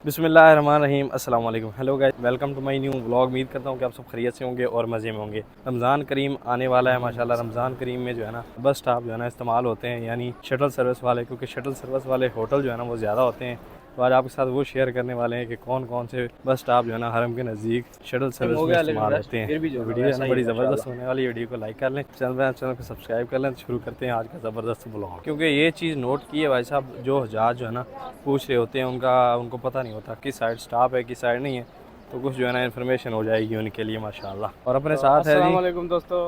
बिस्मिल्लाहिर्रहमानिर्रहीम अस्सलाम वालेकुम। Hello guys, welcome to my new vlog. उम्मीद करता हूँ कि आप सब खैरियत से होंगे और मज़े में होंगे। रमज़ान करीम आने वाला है माशाल्लाह। रमज़ान करीम में जो है ना बस स्टॉप जो है ना इस्तेमाल होते हैं, यानी शटल सर्विस वाले, क्योंकि शटल सर्विस वाले होटल जो है ना वो ज़्यादा होते हैं। तो आज आपके साथ वो शेयर करने वाले हैं कि कौन कौन से बस स्टॉप जो है ना हरम के नज़दीक शटल सर्विस में इस्तेमाल होते हैं। तो वीडियो है ना बड़ी ज़बरदस्त होने वाली। वीडियो को लाइक कर लें, चैनल को सब्सक्राइब कर लें। तो शुरू करते हैं आज का ज़बरदस्त ब्लॉग। क्योंकि ये चीज़ नोट की है भाई साहब, जो हजाज जो है ना पूछ रहे होते हैं उनको पता नहीं होता किस साइड स्टॉप है किस साइड नहीं है, तो कुछ जो है ना इन्फॉर्मेशन हो जाएगी उनके लिए माशाल्लाह। और अपने साथ है जी, अस्सलाम दोस्तों,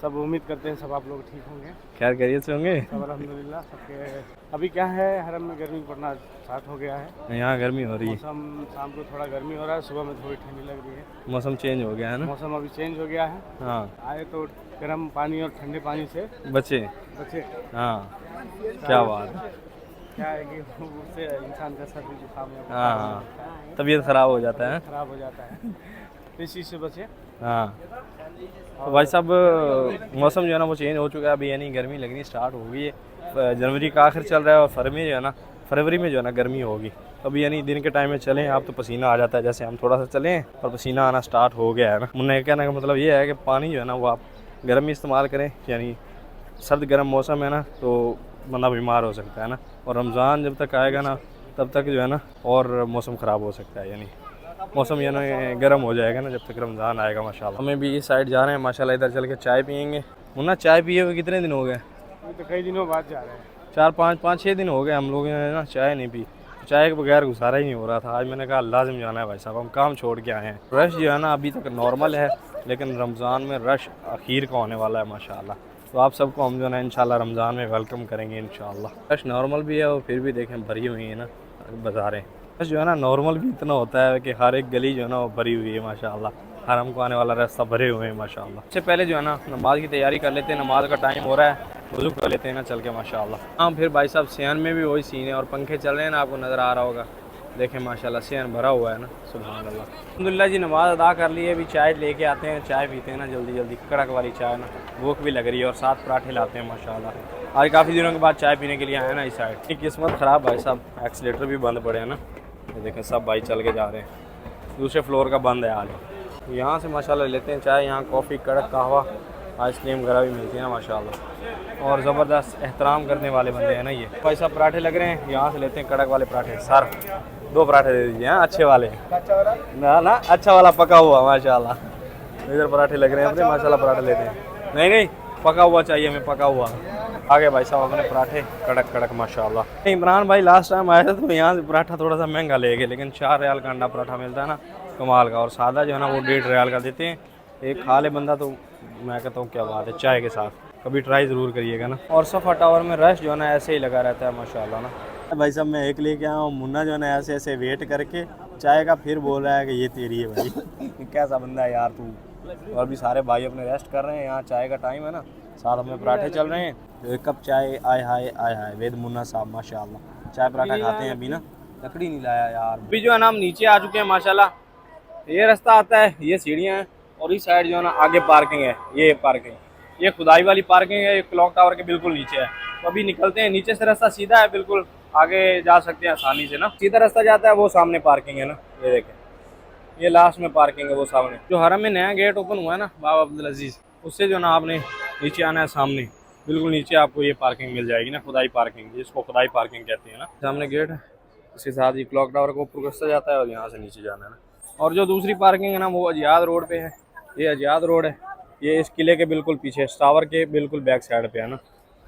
सब उम्मीद करते हैं सब आप लोग ठीक होंगे। खैर खैरियत से होंगे। सब अल्हम्दुलिल्लाह सबके। अभी क्या है, हरम में गर्मी पड़ना स्टार्ट हो गया है। यहाँ गर्मी हो रही है, मौसम शाम को थोड़ा गर्मी हो रहा है, सुबह में थोड़ी ठंडी लग रही है। मौसम चेंज हो गया है ना। मौसम अभी चेंज हो गया है। हाँ, आए तो गर्म पानी और ठंडे पानी से बच्चे, बचे। हाँ क्या बात है। क्या है कि उससे इंसान का सर्दी जुकाम या हाँ बुखार हाँ, होता है, तबीयत ख़राब हो जाता है। खराब हो जाता है, तो इस चीज़ से बचे। हाँ तो भाई साहब, मौसम जो है ना वो चेंज हो चुका है अभी, यानी गर्मी लगनी स्टार्ट हो गई है। जनवरी का आखिर चल रहा है और फरवरी में जो है ना गर्मी होगी। अभी यानी दिन के टाइम में चलें आप तो पसीना आ जाता है, जैसे हम थोड़ा सा चलें और पसीना आना स्टार्ट हो गया है ना। मुझे कहने का मतलब ये है कि पानी जो है ना वो आप गर्म इस्तेमाल करें, यानी सर्द गर्म मौसम है ना तो बंदा बीमार हो सकता है ना। और रमज़ान जब तक आएगा ना तब तक जो है ना और मौसम ख़राब हो सकता है, यानी मौसम यानी गर्म हो जाएगा ना जब तक रमज़ान आएगा माशाल्लाह। हमें भी इस साइड जा रहे हैं माशाल्लाह, इधर चल के चाय पियेंगे। मुन्ना, चाय पिए हुए कितने दिन हो गए? अभी तो कई दिनों बाद जा रहे हैं। 4 5 5 6 दिन हो गए हम लोगों ने ना चाय नहीं पी। चाय के बगैर गुजारा ही नहीं हो रहा था। आज मैंने कहा लाजिम जाना है भाई साहब, हम काम छोड़ के आए हैं। रश जो है ना अभी तक नॉर्मल है, लेकिन रमज़ान में रश आखिर का होने वाला है माशाल्लाह। तो आप सबको हम जो है ना इंशाल्लाह रमज़ान में वेलकम करेंगे इंशाल्लाह। रश नॉर्मल भी है और फिर भी देखें भरी हुई है ना बाज़ारें। रश जो है ना नॉर्मल भी इतना होता है कि हर एक गली जो है ना वो भरी हुई है माशाल्लाह। हरम को आने वाला रास्ता भरे हुए हैं माशाल्लाह। इससे पहले जो है ना नमाज की तैयारी कर लेते हैं, नमाज का टाइम हो रहा है, वज़ू कर लेते हैं ना चल के माशाल्लाह। हाँ फिर भाई साहब सियान में भी वही सीन है और पंखे चल रहे हैं ना, आपको नज़र आ रहा होगा। देखें माशाल्लाह सियान भरा हुआ है ना, सुभान अल्लाह। अल्हम्दुलिल्लाह जी, नमाज अदा कर ली है। अभी चाय लेके आते हैं, चाय पीते हैं ना जल्दी जल्दी, कड़क वाली चाय ना, भूख भी लग रही है और साथ पराठे लाते हैं माशाल्लाह। आज काफ़ी दिनों के बाद चाय पीने के लिए आए ना इस साइड। एक किस्मत ख़राब भाई साहब, एक्सीलेटर भी बंद पड़े हैं ना। ये देखें सब भाई चल के जा रहे हैं, दूसरे फ्लोर का बंद है आज। यहाँ से माशाल्लाह लेते हैं चाय। यहाँ कॉफ़ी, कड़क कहवा, आइसक्रीम वगैरह भी मिलती है ना माशाल्लाह। और ज़बरदस्त एहतराम करने वाले बंदे हैं ना ये भाई साहब। पराठे लग रहे हैं, यहाँ से लेते हैं कड़क वाले पराठे। सर 2 पराठे दे दीजिए, हाँ अच्छे वाले ना ना, अच्छा वाला पका हुआ माशाल्लाह। इधर पराठे लग रहे हैं अपने माशाल्लाह, पराठे लेते हैं। नहीं नहीं, पका हुआ चाहिए हमें, पका हुआ। आगे भाई साहब अपने पराठे कड़क कड़क माशाल्लाह। इमरान भाई लास्ट टाइम आया था तो यहाँ से पराठा थोड़ा सा महंगा ले गए, लेकिन 4 रियाल का अंडा पराठा मिलता है ना कमाल का, और सादा जो है ना वो 1.5 रियाल का देते हैं। एक खा ले बंदा तो मैं कहता हूँ क्या बात है, चाय के साथ कभी ट्राई ज़रूर करिएगा ना। और सफ़ा टावर में रश जो है ना ऐसे ही लगा रहता है माशाल्लाह ना। भाई साहब मैं एक लेके आया हूँ, मुन्ना जो है ना ऐसे ऐसे वेट करके चाय का, फिर बोल रहा है कि ये तेरी है भाई। कैसा बंदा है यार तू। और भी सारे भाई अपने रेस्ट कर रहे हैं, यहाँ चाय का टाइम है ना, साथ हमें पराठे चल रहे हैं। एक कप चाय, आय हाय आय हाय, वेद मुन्ना साहब माशाल्लाह चाय पराठा खाते हैं अभी ना। लकड़ी नहीं लाया यार। अभी जो है ना हम नीचे आ चुके हैं माशाल्लाह। ये रास्ता आता है, ये सीढ़ियाँ हैं, और इस साइड जो है ना आगे पार्किंग है। ये पार्किंग, ये खुदाई वाली पार्किंग है, ये क्लॉक टावर के बिल्कुल नीचे है। तो अभी निकलते हैं, नीचे से रास्ता सीधा है, बिल्कुल आगे जा सकते हैं आसानी से ना। सीधा रास्ता जाता है, वो सामने पार्किंग है ना, ये देखें, ये लास्ट में पार्किंग है वो सामने। जो हरम में नया गेट ओपन हुआ है ना बाबा अब्दुल अजीज़, उससे जो ना आपने नीचे आना है, सामने बिल्कुल नीचे आपको ये पार्किंग मिल जाएगी ना, खुदाई पार्किंग, जिसको खुदाई पार्किंग कहते हैं ना। सामने गेट है, उसके साथ ही क्लॉक टावर को ऊपर रास्ता जाता है और यहाँ से नीचे जाना है ना। और जो दूसरी पार्किंग है ना वो अजियाद रोड पे है। ये अजियाद रोड है, ये इस किले के बिल्कुल पीछे, टावर के बिल्कुल बैक साइड पे है ना।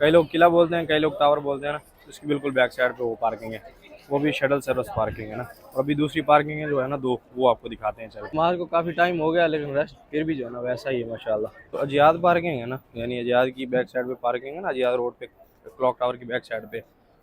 कई लोग किला बोलते हैं, कई लोग टावर बोलते हैं ना। उसकी बिल्कुल बैक साइड पे वो पार्किंग है, वो भी शटल सर्विस पार्किंग है ना। और अभी दूसरी पार्किंग है जो है ना 2, वो आपको दिखाते हैं। चलो नमाज को काफ़ी टाइम हो गया, लेकिन रश फिर भी जो है ना वैसा ही है माशाल्लाह। तो अजियाद पार्किंग है ना, यानी अजियाद की बैक साइड पे पार्किंग है ना, अजियाद रोड पे क्लॉक टावर की बैक साइड पे।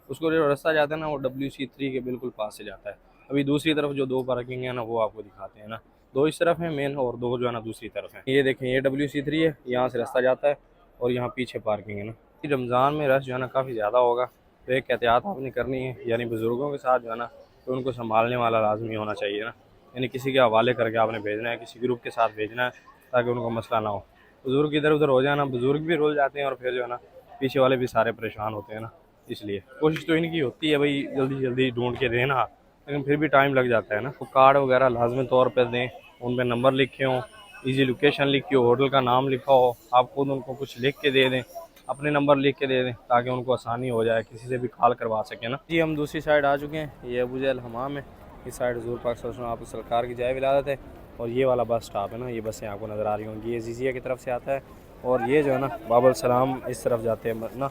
उसको जो रास्ता जाता है ना वो WC3 के बिल्कुल पास से जाता है। अभी दूसरी तरफ जो 2 पार्किंग है ना वो आपको दिखाते हैं ना। 2 इस तरफ है मेन और 2 जो है ना दूसरी तरफ है। ये देखें, ये WC3 है, यहाँ से रास्ता जाता है और यहाँ पीछे पार्किंग है ना। रमज़ान में रश जो है ना काफ़ी ज़्यादा होगा, तो एक एहतियात आपने करनी है, यानी बुज़ुर्गों के साथ जो है ना तो उनको संभालने वाला लाजमी होना चाहिए ना। यानी किसी के हवाले करके आपने भेजना है, किसी ग्रुप के साथ भेजना है, ताकि उनको मसला ना हो। बुज़ुर्ग इधर उधर हो जाना, बुज़ुर्ग भी रुल जाते हैं और फिर जो है ना पीछे वाले भी सारे परेशान होते हैं ना। इसलिए कोशिश तो इनकी होती है भाई जल्दी जल्दी ढूंढ के देना, लेकिन फिर भी टाइम लग जाता है ना। तो कार्ड वगैरह लाजमी तौर पर दें, उन पर नंबर लिखे हों, ईजी लोकेशन लिखी हो, होटल का नाम लिखा हो, आप खुद उनको कुछ लिख के दे दें, अपने नंबर लिख के दे दें ताकि उनको आसानी हो जाए, किसी से भी कॉल करवा सकें ना जी। हम दूसरी साइड आ चुके हैं, ये अबू जहल हमाम है, इस साइड ज़ूर पाक आप सरकार की जाए विलादत है, और ये वाला बस स्टॉप है ना, ये बसें आपको नज़र आ रही होंगी, ये जीजिया की तरफ से आता है, और ये जो है ना बाबुल सलाम इस तरफ जाते हैं ना।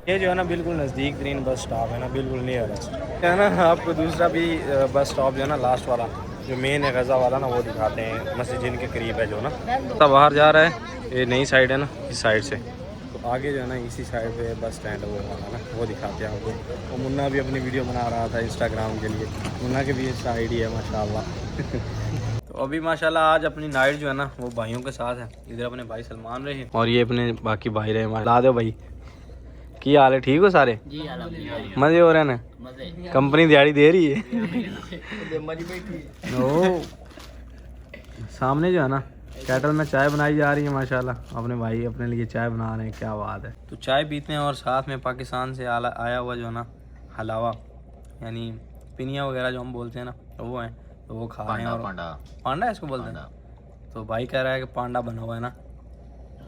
ये जो है ना बिल्कुल नज़दीक तरीन बस स्टॉप है ना, बिल्कुल नियर है ना। आपको दूसरा भी बस स्टॉप जो है ना लास्ट वाला जो मेन है गज़ा वाला ना, वो दिखाते हैं, मस्जिद जिनके करीब है जो ना। तो बाहर जा रहा है, ये नई साइड है ना, इस साइड से, तो आगे जो है ना इसी साइड पे बस स्टैंड वो वाला ना, वो दिखाते हैं आपको। और मुन्ना भी अपनी वीडियो बना रहा था इंस्टाग्राम के लिए, मुन्ना के भी इंस्टा आईडी है माशाल्लाह। तो अभी माशाल्लाह आज अपनी नाइट जो है ना वो भाइयों के साथ है, इधर अपने भाई सलमान रहे और ये अपने बाकी भाई रहे। ला दो भाई, की हाल है, ठीक हो सारे? जी मजे हो रहे हैं ना, कंपनी दिहाड़ी दे रही है। ओ सामने जो है ना कैटल में चाय बनाई जा रही है माशाल्लाह, अपने भाई अपने लिए चाय बना रहे हैं, क्या बात है। तो चाय पीते हैं और साथ में पाकिस्तान से आया हुआ जो है ना हलावा, यानी पिनिया वगैरह जो हम बोलते हैं ना, तो वो हैं, तो वो खा रहे हैं। और पांडा इसको बोलते हैं, तो भाई कह रहा है कि पांडा बना हुआ है ना,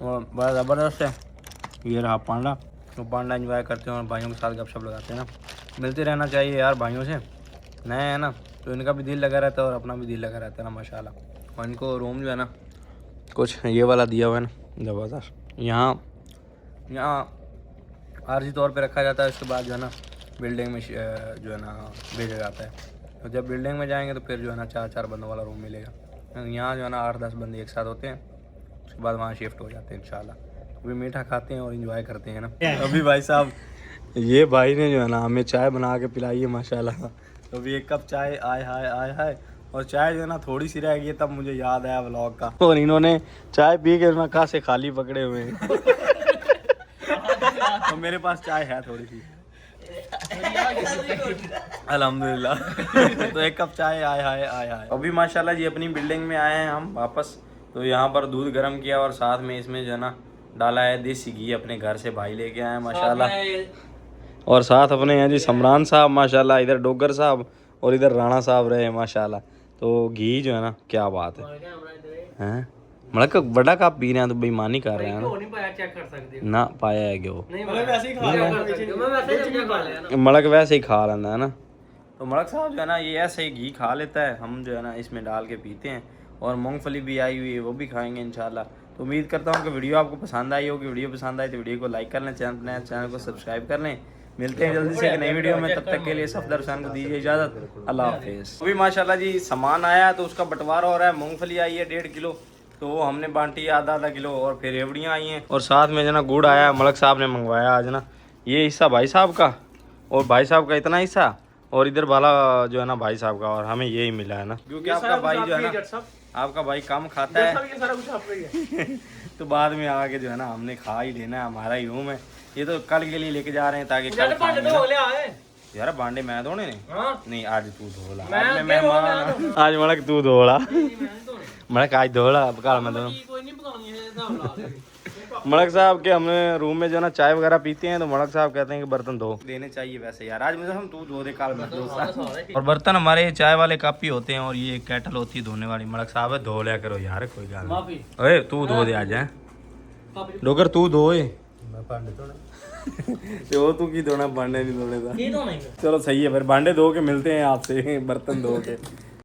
और बड़ा ज़बरदस्त है। ये रहा पांडा, तो पांडा एंजॉय करते हैं और भाइयों के साथ गपशप लगाते हैं ना। मिलते रहना चाहिए यार भाइयों से, नए हैं ना तो इनका भी दिल लगा रहता है और अपना भी दिल लगा रहता है ना माशाल्लाह। और इनको रूम जो है ना कुछ ये वाला दिया हुआ है ना ज़बरदस्त, यहाँ आर्जी तौर पे रखा जाता है, उसके बाद जो है ना बिल्डिंग में जो है ना भेजा जाता है। तो जब बिल्डिंग में जाएंगे तो फिर जो है ना 4-4 बंदों वाला रूम मिलेगा। यहाँ जो है ना 8-10 बंदे एक साथ होते हैं, उसके बाद वहाँ शिफ्ट हो जाते हैं इंशाल्लाह। अभी मीठा खाते हैं और इंजॉय करते हैं ना। अभी भाई साहब ये भाई ने जो है ना हमें चाय बना के पिलाई है माशाल्लाह। तो अभी एक कप चाय आय हाय, और चाय जो है ना थोड़ी सी रह गई, तब मुझे याद आया व्लॉग का, और इन्होंने चाय पी के ना कहाँ से खाली पकड़े हुए हैं। तो मेरे पास चाय है थोड़ी सी अल्हम्दुलिल्लाह। तो एक कप चाय आय हाय। अभी माशाल्लाह जी अपनी बिल्डिंग में आए हैं हम वापस। तो यहाँ पर दूध गर्म किया और साथ में इसमें जो है ना डाला है देसी घी, अपने घर से भाई लेके आए हैं माशाल्लाह। और साथ अपने हैं जी समरान साहब माशाल्लाह, इधर डोगर साहब और इधर राणा साहब रहे माशाल्लाह। तो घी जो है ना क्या बात है मड़क बड़ा कप पी रहे हैं, तो बेईमानी कर रहे हैं ना पाया है कि वो मड़क वैसे ही खा लेना है ना। तो मड़क साहब जो है ना ये ऐसे ही घी खा लेता है, हम जो है ना इसमें डाल के पीते हैं। और मूंगफली भी आई हुई है, वो भी खाएंगे इंशाल्लाह। तो उम्मीद करता हूँ कि वीडियो आपको पसंद आई होगी। वीडियो पसंद आई तो वीडियो को लाइक कर लें, चैनल को सब्सक्राइब कर लें। मिलते हैं जल्दी से एक नई वीडियो में, तब तक के लिए सफदर हुसैन को दीजिए इजाज़त, अल्लाह हाफिज़। अभी माशाल्लाह जी सामान आया तो उसका बंटवारा हो रहा है। मूंगफली आई है 1.5 किलो, तो वो हमने बांटी है आधा किलो, और फिर रेवड़ियाँ आई हैं, और साथ में जो ना गुड़ आया, मलक साहब ने मंगवाया आज ना। ये हिस्सा भाई साहब का, और भाई साहब का इतना हिस्सा, और इधर वाला जो है ना भाई साहब का, और हमें यही मिला है ना, क्योंकि आपका भाई जो है ना आपका भाई कम खाता है। तो बाद में आके जो है ना हमने खा ही लेना है, हमारा ही रूम है ये। तो कल के लिए लेके जा रहे हैं ताकि यार बांडे मैं धोने नहीं, आज तू धोला, आज मैं मेहमान, आज मलक तू धोला, मलक आज धोला कल मैं धो। मलक साहब के हमने रूम में जो ना चाय वगैरह पीते हैं, तो मलक साहब कहते हैं कि बर्तन धो देने चाहिए वैसे यार, आज मुझे हम तू धो दे कल मैं धो। और बर्तन हमारे चाय वाले कप ही होते हैं, और ये केटल होती है धोने वाली। मलक साहब धो लिया करो यार, कोई गल नहीं। ओए तू धो दे आज है डोगर, तू धो तो तू की धोना, भांडे नहीं धोने का। चलो सही है, फिर भांडे धो के मिलते हैं आपसे, बर्तन धो के।